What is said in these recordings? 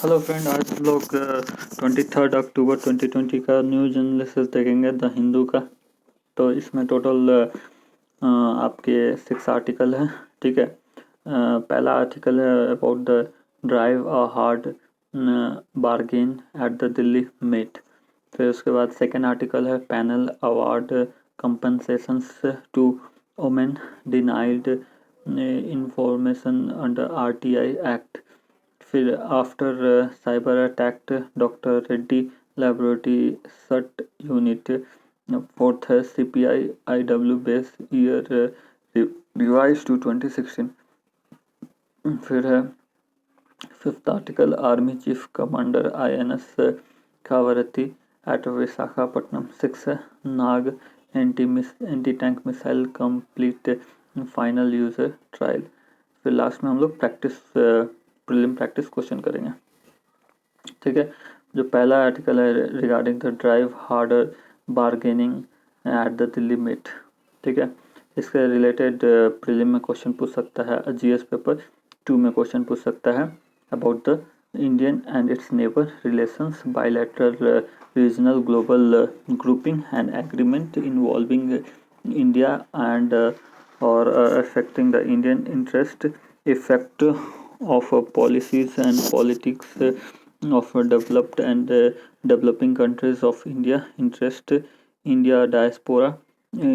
Hello friend, आज हम लोग 23 अक्टूबर 2020 का न्यूज एनालिसिस देखेंगे द हिंदू का। तो इसमें टोटल आपके 6 आर्टिकल हैं। ठीक है। पहला आर्टिकल है about the drive a hard bargain at the Delhi meet. फिर उसके बाद सेकेंड आर्टिकल है panel award compensations to women denied information under RTI act. फिर after cyber attack doctor Reddy laboratory shut unit. Fourth है CPI IW base year revise to 2016। फिर है fifth article army chief commander INS Kavaratti at Visakhapatnam. Six है Nag anti tank missile complete final user trial. फिर last में हम लोग prelim practice question करेंगे। ठीक है। जो पहला आर्टिकल है regarding the drive harder bargaining at the Delhi meet. ठीक है। इसके रिलेटेड प्रीलिम में क्वेश्चन पूछ सकता है, जीएस पेपर 2 में क्वेश्चन पूछ सकता है about the Indian and it's neighbour relations bilateral regional global grouping and agreement involving India and or affecting the Indian interest, effect of policies and politics of developed and developing countries of India, interest India diaspora,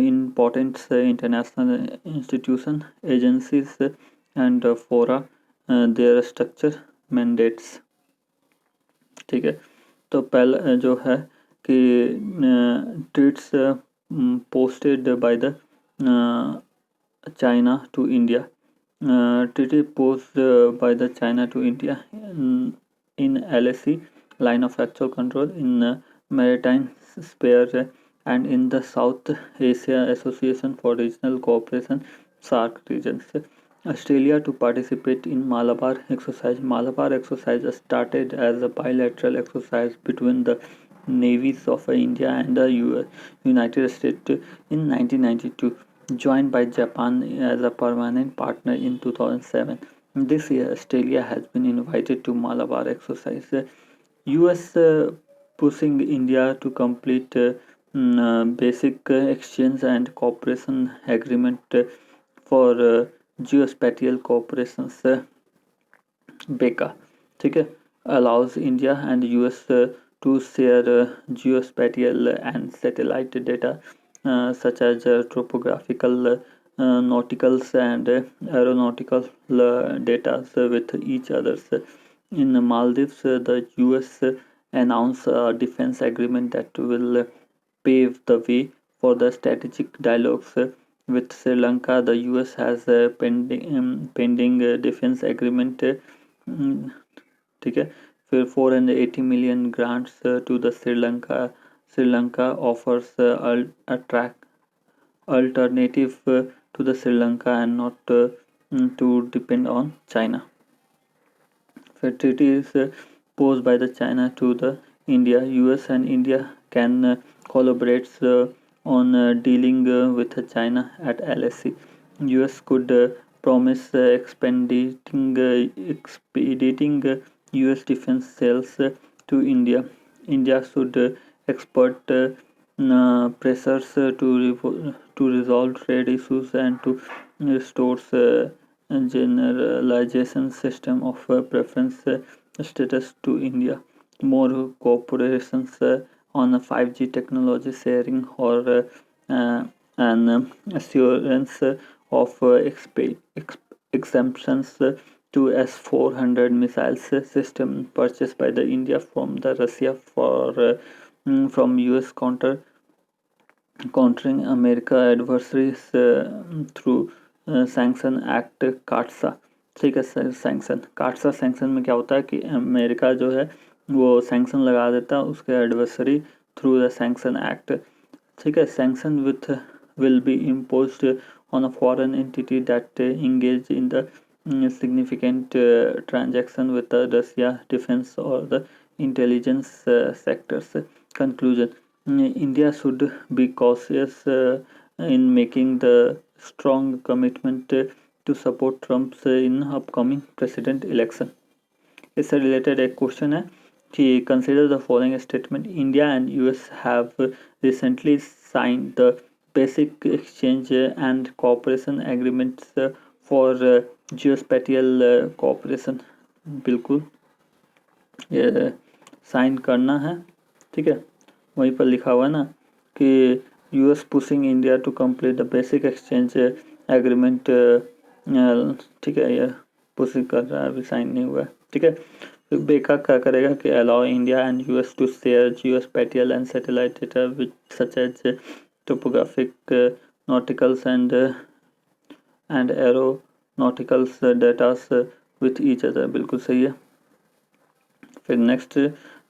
important international institution agencies and fora, their structure mandates। ठीक है। तो पहला जो है कि tweets posted by the China to India. Treaty posed by the China to India in LAC, line of actual control in maritime sphere, and in the South Asia Association for Regional Cooperation SAARC regions. Australia to participate in Malabar exercise. Malabar exercise started as a bilateral exercise between the navies of India and the United States in 1992, joined by Japan as a permanent partner in 2007. This year, Australia has been invited to Malabar exercise. US pushing India to complete basic exchange and cooperation agreement for geospatial cooperation BECA। ठीक है। allows India and US to share geospatial and satellite data such as topographical, nauticals and aeronautical data with each others. In Maldives, the US announced a defense agreement that will pave the way for the strategic dialogues with Sri Lanka. The US has a pending defense agreement। ठीक है। फिर 480 million grants to the Sri Lanka offers attract alternative to the Sri Lanka and not to depend on China. The treaty is posed by the China to the India. US and India can collaborate on dealing with China at LSC. US could promise expediting US defense sales to India. India should expert pressures to resolve trade issues and to restore generalization system of preference status to India. More cooperations on 5G technology sharing or an assurance of exemptions to S-400 missiles system purchased by the India from the Russia for from US countering America adversaries through sanction act काटसा। ठीक है। Sanction में क्या होता है कि America जो है वो सैंक्शन लगा देता है उसके adversary through the sanction act. ठीक है। Sanction will be imposed on a foreign entity that engage in the significant transaction with the Russia defense or the intelligence sectors। Conclusion: India should be cautious in making the strong commitment to support Trump's in upcoming president election। इससे related एक question है कि consider the following statement, India and US have recently signed the basic exchange and cooperation agreements for geospatial cooperation. बिल्कुल ये sign करना है, ठीक है। वहीं पर लिखा हुआ है ना कि US pushing India to complete the basic exchange agreement, ठीक है, ये पुशिंग कर रहा है, अभी साइन नहीं हुआ है, ठीक है। तो बेका क्या करेगा कि allow India and US to share geospatial and satellite data with such as topographic nauticals and aeronauticals datas with each other. बिल्कुल सही है। फिर नेक्स्ट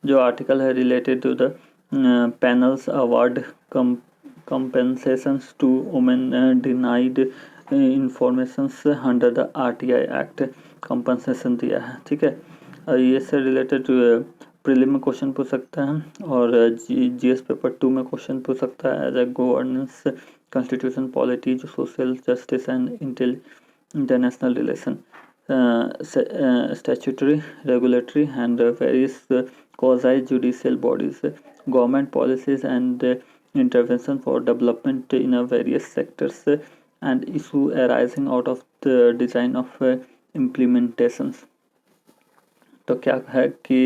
जो आर्टिकल है related to the panels award compensations to women denied informations under the RTI act compensation दिया है, ठीक है। ये से रिलेटेड प्रीलिम में क्वेश्चन पूछ सकता है और जीएस पेपर 2 में क्वेश्चन पूछ सकता है as a governance, constitution, polity, social justice and international relation, statutory, regulatory and various quasi-judicial bodies, government policies and intervention for development in various sectors, and issue arising out of the design of implementations। तो क्या है कि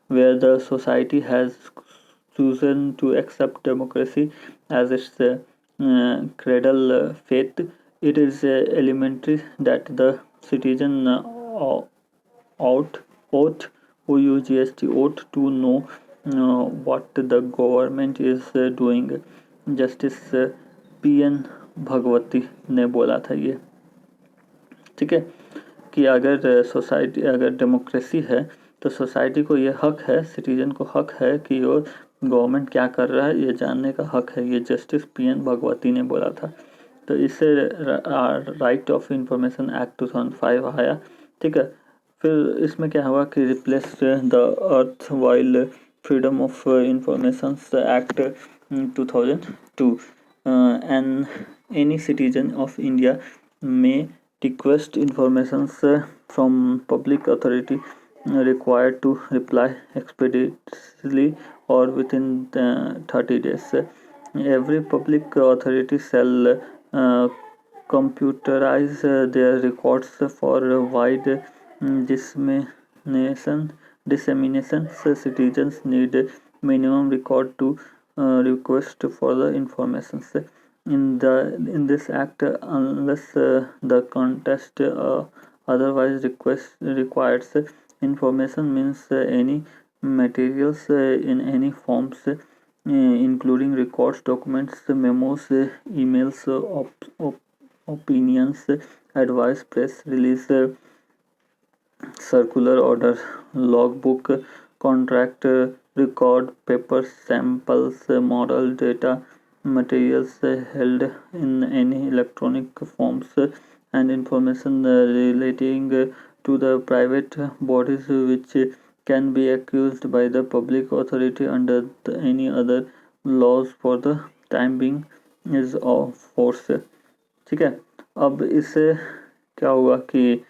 where the society has chosen to accept democracy as its cradle faith, it is elementary that the citizen ought ought to know what the government is doing। Justice PN Bhagwati ने बोला था ये, ठीक है, कि अगर सोसाइटी, अगर डेमोक्रेसी है तो सोसाइटी को ये हक है, सिटीजन को हक है कि वो गवर्नमेंट क्या कर रहा है ये जानने का हक है। ये जस्टिस पीएन भगवती ने बोला था। तो इससे राइट ऑफ इंफॉर्मेशन एक्ट 2005 आया, ठीक है। फिर इसमें क्या हुआ कि replace the earth while freedom of information act 2002 and any citizen of India में request informations from public authority required to reply expeditiously or within 30 days। Every public authority shall computerize their records for wide dissemination। Citizens need minimum record to request for the information in this act unless the contest otherwise requires information means any materials in any forms including records, documents, memos, emails, opinions, advice, press release, circular order, logbook, contract record, paper samples, model data, materials held in any electronic forms, and information relating to the private bodies which can be accused by the public authority under any other laws for the time being is of force। ठीक है। अब इससे क्या हुआ कि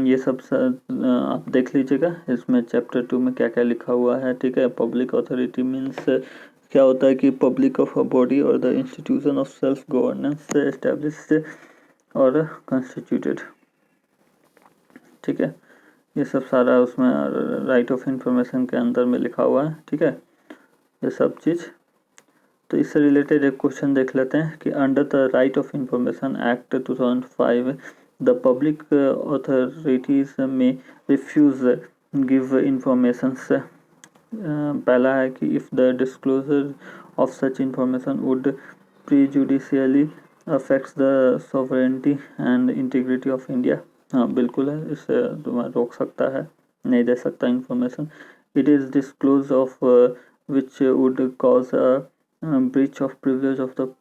ये सब आप देख लीजिएगा, इसमें चैप्टर 2 में क्या क्या लिखा हुआ है, ठीक है। पब्लिक अथॉरिटी मीन्स क्या होता है कि पब्लिक ऑफ अ बॉडी और the institution of self governance established और कॉन्स्टिट्यूटेड, ठीक है। ये सब सारा उसमें राइट ऑफ इंफॉर्मेशन के अंदर में लिखा हुआ है, ठीक है, ये सब चीज़। तो इससे रिलेटेड एक क्वेश्चन देख लेते हैं कि under the right of information act 2005 the public authorities may refuse give informations. पहला है कि if the disclosure of such information would prejudicially affects the sovereignty and integrity of India. हाँ बिल्कुल है, इससे तुम्हें रोक सकता है, नहीं दे सकता information. It is disclose of which would cause a breach of privilege of the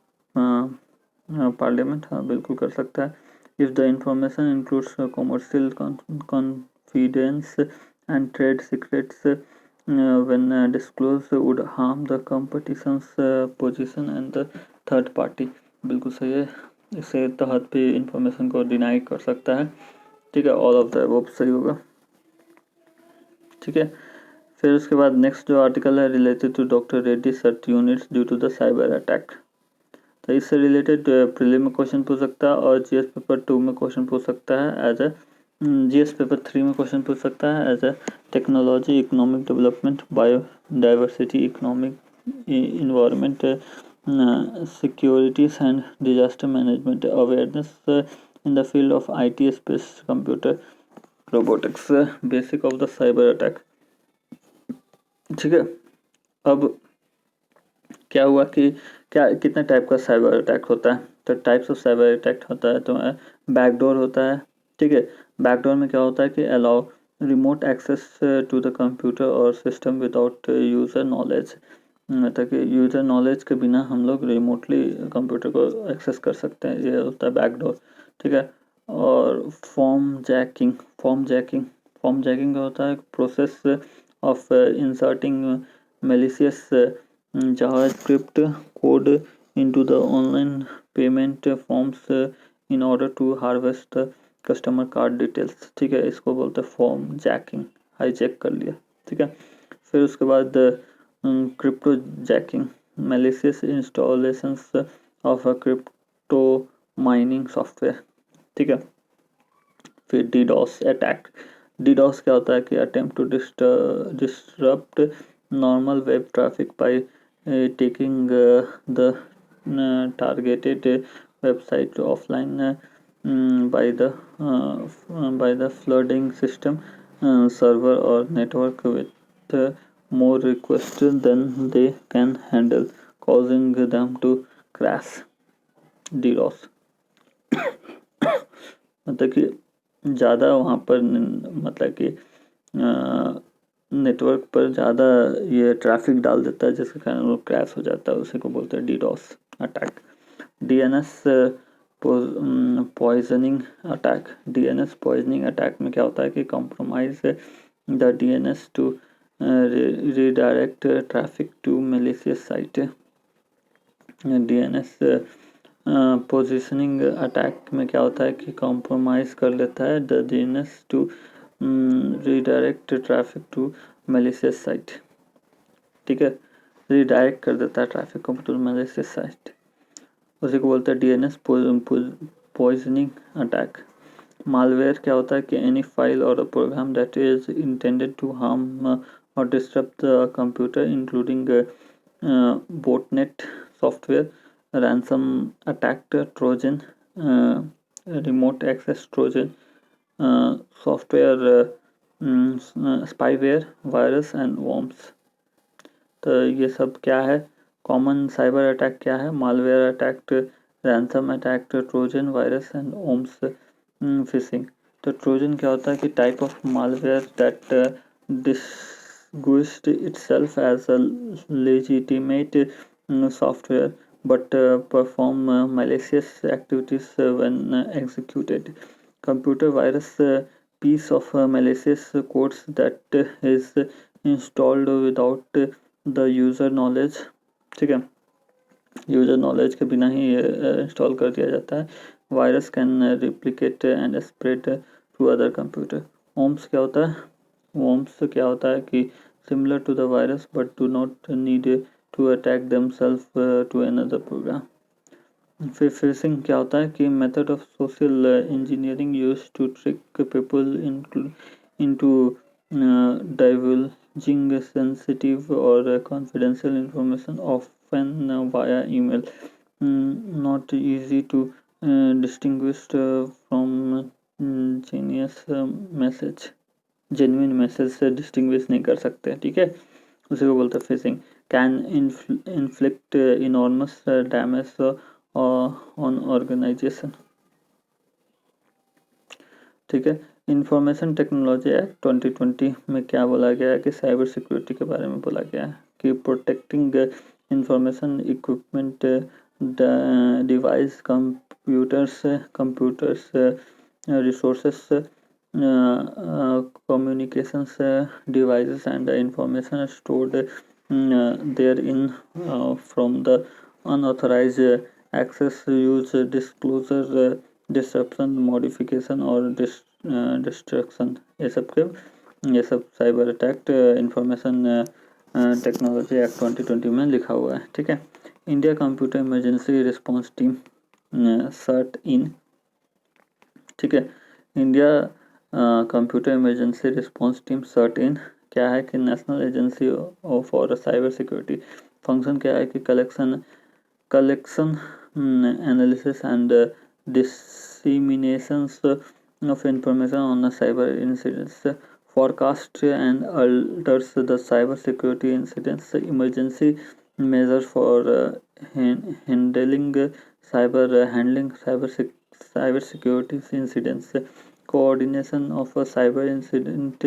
parliament. हाँ बिल्कुल कर सकता है। If the information includes commercial confidence and trade secrets when disclosed would harm the competition's position and the third party। बिल्कुल सही है, इसके तहत भी इंफॉर्मेशन को डिनाई कर सकता है, ठीक है। ऑल ऑफ द अबव सही होगा। ठीक है। फिर उसके बाद नेक्स्ट जो आर्टिकल है related to doctor Reddy shut units due to the cyber attack. तो इससे रिलेटेड प्रीलिम में क्वेश्चन पूछ सकता है और जीएस पेपर 2 में क्वेश्चन पूछ सकता है एज ए जीएस पेपर 3 में क्वेश्चन पूछ सकता है as a technology, economic development, biodiversity, economic environment, securities and disaster management, awareness in the field of IT, space, computer, robotics, basic of the cyber attack. ठीक है। अब क्या हुआ कि क्या कितने टाइप का साइबर अटैक होता है। तो टाइप्स ऑफ साइबर अटैक होता है तो बैकडोर होता है। ठीक है। बैकडोर में क्या होता है कि allow remote access to the computer और सिस्टम विदाउट यूज़र नॉलेज, मतलब कि यूज़र नॉलेज के बिना हम लोग रिमोटली कंप्यूटर को एक्सेस कर सकते हैं, ये होता है बैकडोर। ठीक है। और फॉर्म जैकिंग का होता है process of inserting malicious JavaScript code into the online payment forms in order to harvest the customer card details। ठीक है, इसको बोलते हैं फॉर्म जैकिंग, हाईजैक कर लिया। ठीक है। फिर उसके बाद crypto jacking, malicious installations of a crypto mining software. ठीक है। फिर डीडॉस अटैक। डीडॉस क्या होता है कि attempt to disrupt normal web traffic by taking the targeted website offline by the flooding system server or network with more requests than they can handle, causing them to crash। DDoS मतलब कि ज़्यादा वहाँ पर मतलब कि network पर ज़्यादा ये ट्रैफिक डाल देता है जिसके कारण वो क्रैश हो जाता है, उसी को बोलते हैं DDoS attack. DNS poisoning attack. DNS poisoning attack में क्या होता है कि compromise the DNS to redirect traffic to malicious site. DNS positioning attack में क्या होता है कि कॉम्प्रोमाइज कर लेता है the DNS to redirect traffic to malicious site. ठीक है, रीडायरेक्ट कर देता है ट्रैफिक को टू मैलिशियस साइट, उसी को बोलते हैं डीएनएस पॉइजनिंग अटैक। मालवेयर क्या होता है कि एनी फाइल और program that is intended to harm और disturb the computer including botnet software, ransom attack, trojan, remote access trojan, software spyware, virus and worms. तो ये सब क्या है, कॉमन साइबर अटैक क्या है, malware attack, ransom attack, Trojan, virus and worms, fishing. तो Trojan क्या होता है कि type of malware that disguised itself as a legitimate software but perform malicious activities when executed। Computer virus piece of malicious codes that is installed without the user knowledge। ठीक है, user knowledge के बिना ही install कर दिया जाता है। Virus can replicate and spread to other computer. Worms क्या होता है, वॉर्म्स क्या होता है कि similar to the virus but do not need to attack themself to another program. फिर फिशिंग क्या होता है कि method of social engineering use to trick people into divulging sensitive or confidential information often via email, not easy to distinguish from genuine message से distinguish नहीं कर सकते। ठीक है, उसी को बोलते हैं phishing. Can inflict enormous damage on organization. ठीक है, इंफॉर्मेशन टेक्नोलॉजी एक्ट 2020 में क्या बोला गया है कि साइबर सिक्योरिटी के बारे में बोला गया है कि protecting information equipment, device, computers, resources, communications devices and the information stored therein from the unauthorized access, use, disclosure, disruption, modification और destruction, ये सब के ये सब cyber attack information technology act 2020 में लिखा हुआ है, ठीक है। India computer emergency response team CERT In, ठीक है। India computer emergency response team CERT In क्या है कि national agency for cyber security. Function क्या है कि collection, analysis and disseminations of information on the cyber incidents, forecast and alters the cyber security incidents, emergency measures for handling cyber security incidents, coordination of cyber incident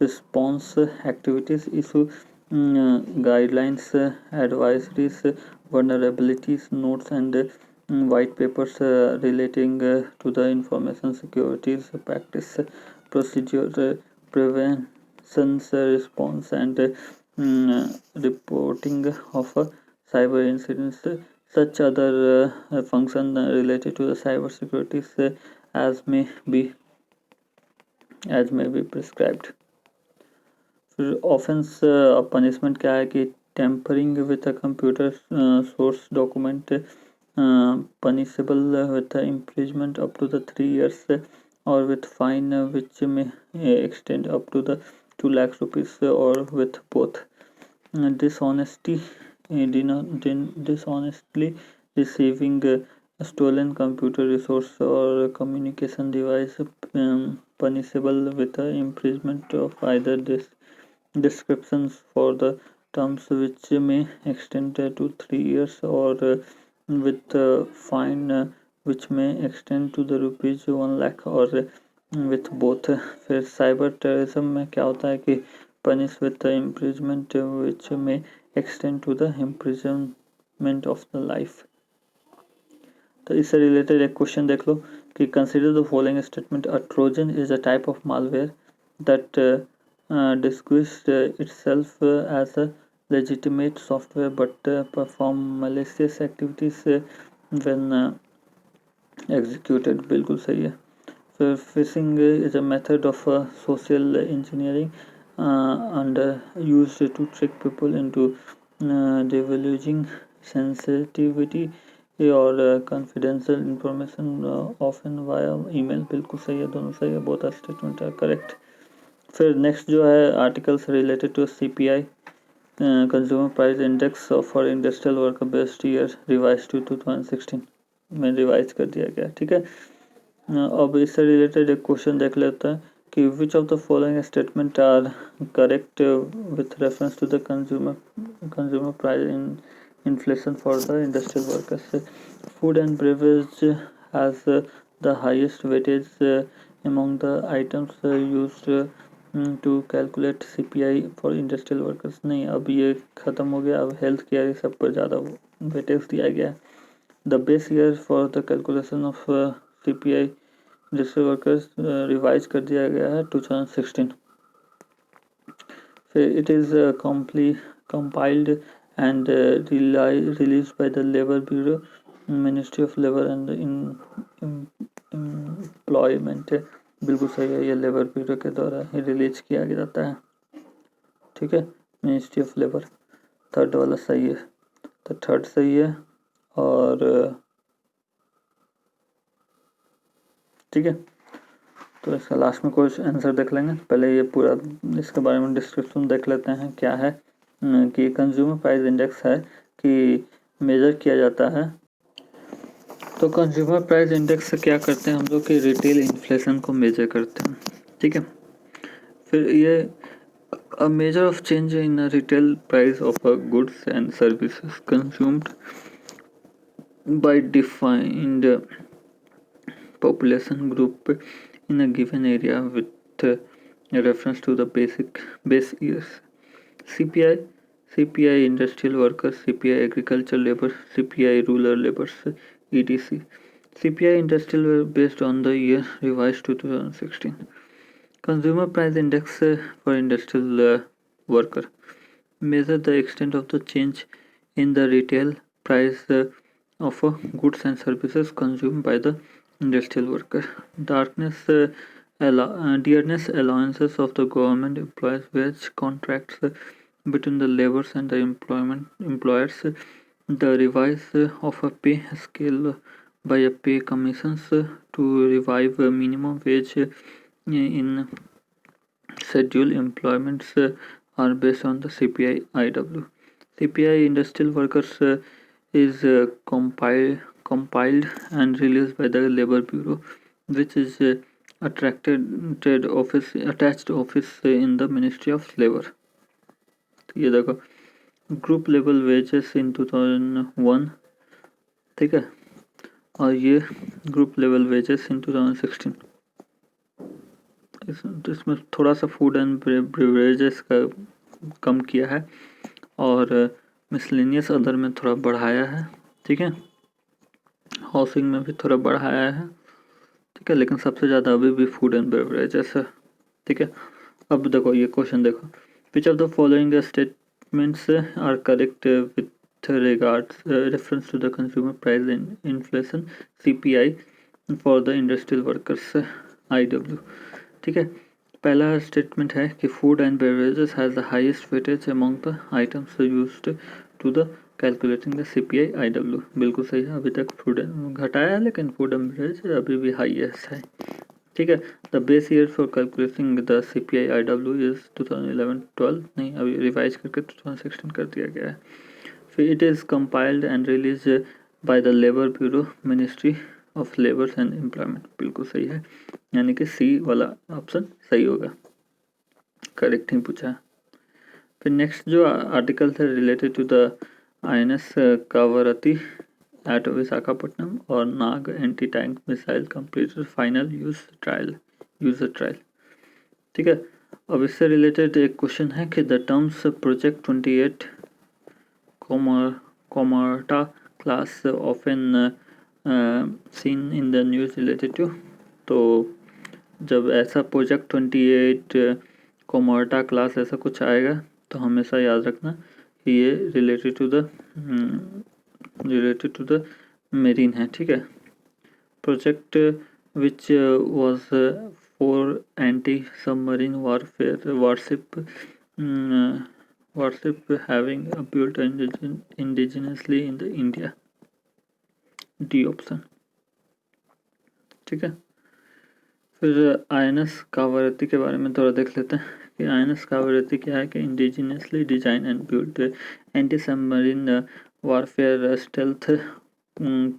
response activities, issue guidelines, advisories, vulnerabilities notes and white papers relating to the information security practice, procedure, prevention, response and reporting of cyber incidents. Such other function related to the cyber security as may be prescribed. फिर offense punishment क्या है कि tampering with a computer source document punishable with the imprisonment up to the 3 years or with fine which may extend up to the 2 lakh rupees or with both. Dishonestly receiving a stolen computer resource or communication device punishable with the imprisonment of either descriptions for the terms which may extend to 3 years or with fine which may extend to the rupees 1 lakh or with both. फिर cyber terrorism में क्या होता है कि punish with the imprisonment which may extend to the imprisonment of the life. तो इससे related एक question देख लो कि consider the following statement, a Trojan is a type of malware that disguised itself as a legitimate software but perform malicious activities when executed। बिल्कुल सही है। फिर fishing is a method of social engineering and used to trick people into divulging sensitivity or confidential information often via email। बिल्कुल सही है, दोनों सही है, बोथ स्टेटमेंट आर करेक्ट। फिर नेक्स्ट जो है articles related to CPI consumer price index for industrial worker base year revise to 2016 में रिवाइज कर दिया गया, ठीक है। अब इससे रिलेटेड एक क्वेश्चन देख लेते हैं कि which of the following statement are correct with reference to the consumer price in inflation for the industrial workers. Food and beverage has the highest weightage among the items used to calculate CPI for industrial workers। नहीं, अब ये ख़त्म हो गया, अब health care सब पर ज़्यादा वेटेज दिया गया है। The base year for the calculation of CPI industrial workers revise कर दिया गया है 2016। फिर it is compiled and released by the Labour Bureau, Ministry of Labour and Employment। बिल्कुल सही है, ये लेबर ब्यूरो के द्वारा ही रिलीज किया जाता है, ठीक है, मिनिस्ट्री ऑफ लेबर। थर्ड वाला सही है, तो थर्ड सही है। और ठीक है, तो इसका लास्ट में कुछ आंसर देख लेंगे। पहले ये पूरा इसके बारे में डिस्क्रिप्शन देख लेते हैं क्या है कि कंज्यूमर प्राइस इंडेक्स है कि मेजर किया जाता है। तो कंज्यूमर प्राइस इंडेक्स से क्या करते हैं हम लोग कि रिटेल इन्फ्लेशन को मेजर करते हैं, ठीक है। फिर ये a measure of change in retail price of goods and services consumed by defined population group in a given area with reference to the base years। CPI industrial workers, CPI agricultural labor, CPI rural labors, etc। CPI industrial based on the year revised to 2016। Consumer price index for industrial worker measure the extent of the change in the retail price of goods and services consumed by the industrial worker। Darkness dearness allowances of the government employees, wage contracts between the laborers and the employers, the revise of a pay scale by a pay commissions to revive minimum wage in scheduled employments are based on the CPI IW. CPI industrial workers is compiled and released by the Labor Bureau, which is attached office in the Ministry of Labor. तो ये देखो group level wages in 2001, ठीक है, और ये group level wages in 2016। इसमें थोड़ा सा फूड एंड ब्रेवरेजेस का कम किया है और मिसलेनियस अदर में थोड़ा बढ़ाया है, ठीक है, हाउसिंग में भी थोड़ा बढ़ाया है, ठीक है, लेकिन सबसे ज़्यादा अभी भी फूड एंड बेवरेजेस है, ठीक है। अब देखो ये क्वेश्चन देखो, which of the following statements are correct with regards reference to the consumer price inflation CPI for the industrial workers IW, ठीक है। पहला स्टेटमेंट है कि food and beverages has the highest weightage among the items used to the calculating the CPI IW, बिल्कुल सही है। अभी तक फूड घटाया है लेकिन फूड एंड बेवरेज अभी भी हाईएस्ट है, ठीक है। The base year for calculating the CPI IW is 2011-12, नहीं अभी रिवाइज करके 2016 कर दिया गया है। फिर it is compiled and release by the labour bureau, ministry of labour and employment, बिल्कुल सही है, यानी कि सी वाला ऑप्शन सही होगा, करेक्ट ही पूछा है। फिर नेक्स्ट जो आर्टिकल है related to the INS Kavaratti at Visakhapatnam और Nag anti tank missile completed final user trial, ठीक है। अब इससे रिलेटेड एक क्वेश्चन है कि the terms project 28 Kamorta class often seen in the news related to, तो जब ऐसा प्रोजेक्ट 28 कोमार्टा क्लास ऐसा कुछ आएगा तो हमेशा याद रखना कि ये रिलेटेड टू द मेरीन है, ठीक है। Project which was for anti submarine warfare warship having built indigenously in the India, D option, ठीक है। फिर INS कावरती के बारे में थोड़ा देख लेते हैं कि INS कावरती क्या है कि indigenously design and built anti submarine warfare stealth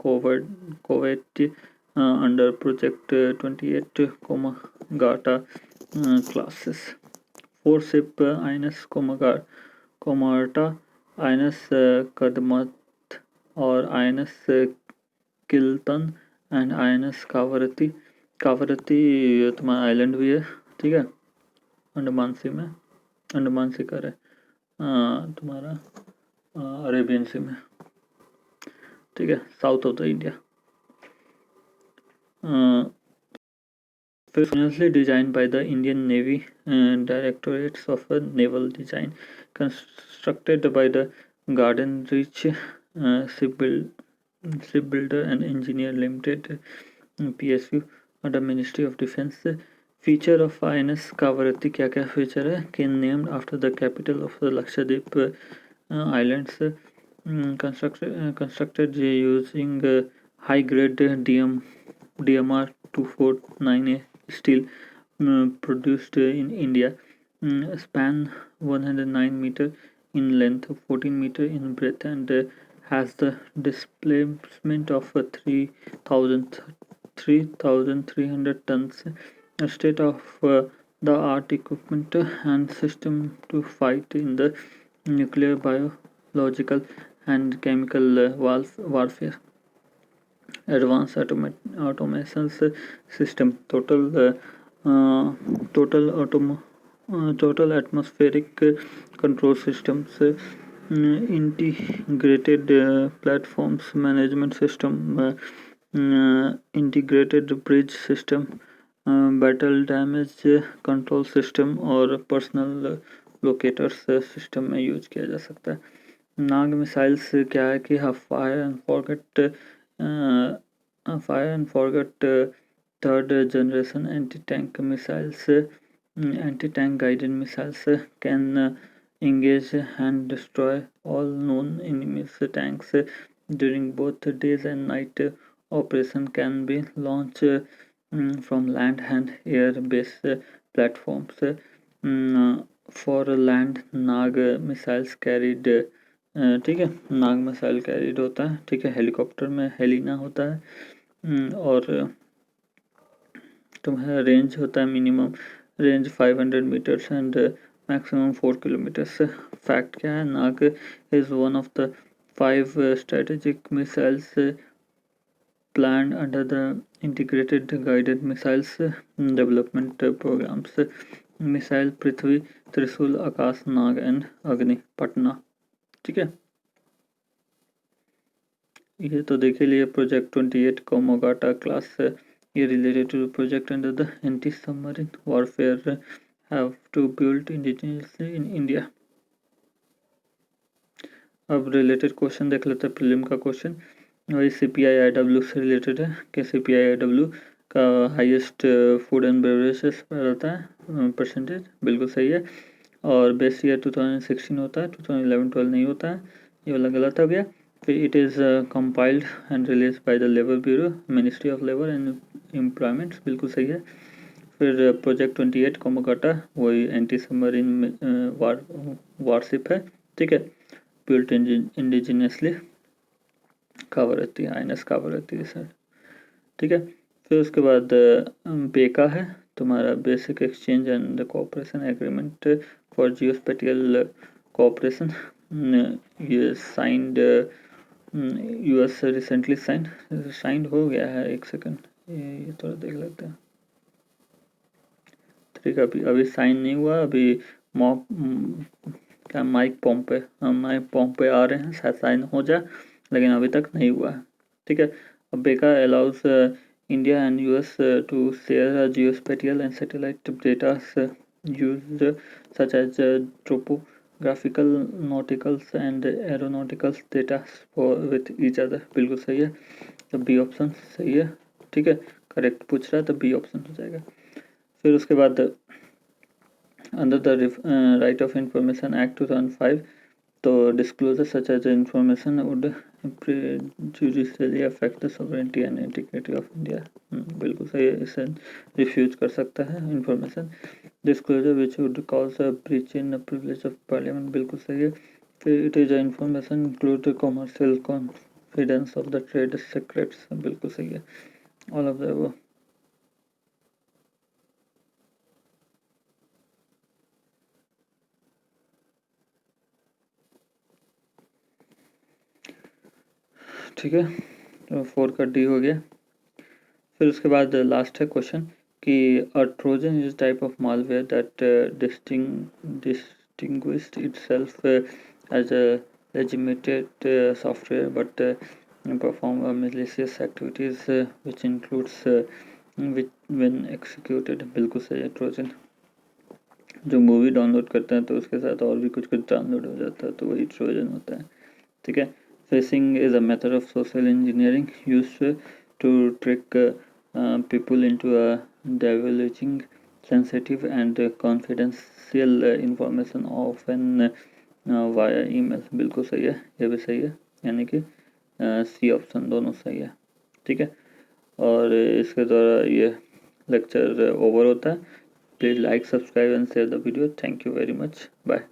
corvette under project 28 Kamorta classes. 4 ship INS Kamorta, INS Kadmatt और INS Kiltan and INS Kavaratti. Kavaratti तुम्हारा आइलैंड भी है, ठीक है, अंडमान सी में, अंडमान सी कर है तुम्हारा अरेबियन सी में, ठीक है, south of the India. Financially designed by the Indian Navy Directorates of Naval Design, constructed by the Garden Reach Shipbuilder and Engineer Limited PSU under Ministry of Defence. Feature of INS कावरती क्या क्या feature है कि named after the capital of the Lakshadweep Islands, constructed using high grade DMR 249A steel produced in India, span 109 meter in length, 14 meter in breadth, and has the displacement of 3,300 tons, state of the art equipment and system to fight in the nuclear, biological and chemical warfare. Advanced automation system, total atmospheric control systems, integrated platforms management system, integrated bridge system, battle damage control system और personal locators system में use किया जा सकता है। नाग missiles क्या है कि fire and forget third generation anti tank missiles, anti tank guided missiles can engage and destroy all known enemies tanks during both days and night. Operation can be launched from land and air base platforms. For land, Nag missiles carried, ठीक है, नाग missile carried होता है, ठीक है, helicopter में Helena होता है, और तुम्हारा रेंज होता है minimum range 500 metres and maximum 4 kilometres. Fact क्या है, Nag is one of the 5 strategic missiles planned under the integrated guided missiles development programs missile Prithvi, Trishul, Akash, Nag and अग्नि, पटना, ठीक है। ये तो देख लिए प्रोजेक्ट 28 कोमोगाटा क्लास, ये related to project under the anti submarine warfare have to build indigenously in India. अब related question देख लेते हैं, प्रीलिम का क्वेश्चन वही CPI-IW से रिलेटेड है कि CPI-IW का हाईएस्ट फूड एंड बेवरेजेस पर रहता है परसेंटेज, बिल्कुल सही है। और बेस्ट ईयर 2016 होता है, 2011-12 नहीं होता है, ये वाला गलत हो गया। फिर it is compiled and release by the labour bureau, ministry of labour and employment, बिल्कुल सही है। फिर प्रोजेक्ट 28 कोमोगाटा वही एंटी सबमरीन वारशिप है, ठीक है, built indigenously Kavaratti, INS Kavaratti sir, ठीक है। फिर उसके बाद बेका है तुम्हारा, basic exchange and cooperation agreement for geospatial cooperation, ये साइंड US रिसेंटली साइंड हो गया है, एक सेकंड ये थोड़ा देख लेते हैं, ठीक है, अभी साइन नहीं हुआ, अभी मॉक क्या माइक पॉम्पे आ रहे हैं, शायद साइन हो जाए, लेकिन अभी तक नहीं हुआ है, ठीक है। अब BECA allows India and US to share geospatial and satellite data used such as topographical, nauticals and aeronauticals data with each other, बिल्कुल सही है, तो बी ऑप्शन सही है, ठीक है, करेक्ट पूछ रहा है तो बी ऑप्शन हो जाएगा। फिर उसके बाद under the right of information act 2005, तो disclosure such as information would prejudicially affect the sovereignty and integrity of India, बिल्कुल सही है, इसे रिफ्यूज कर सकता है information. Disclosure which would cause a breach in privilege of parliament, बिल्कुल सही है। फिर it is information include commercial confidence of the trade secrets, बिल्कुल सही है, ऑल ऑफ द वो। ठीक है, तो 4 का डी हो गया। फिर उसके बाद लास्ट है क्वेश्चन कि a Trojan is type of malware that distinguished itself as a legitimate software but perform malicious activities which includes when executed, बिल्कुल सही है, ट्रोजन जो मूवी डाउनलोड करते हैं तो उसके साथ और भी कुछ कुछ डाउनलोड हो जाता है तो वही ट्रोजन होता है, ठीक है। Phishing is a method of social engineering used to trick people into divulging sensitive and confidential information often via email, बिल्कुल सही है, ये भी सही है, यानी कि सी ऑप्शन दोनों सही है, ठीक है। और इसके द्वारा ये लेक्चर ओवर होता है। Please like, subscribe and share the video. Thank you very much, bye.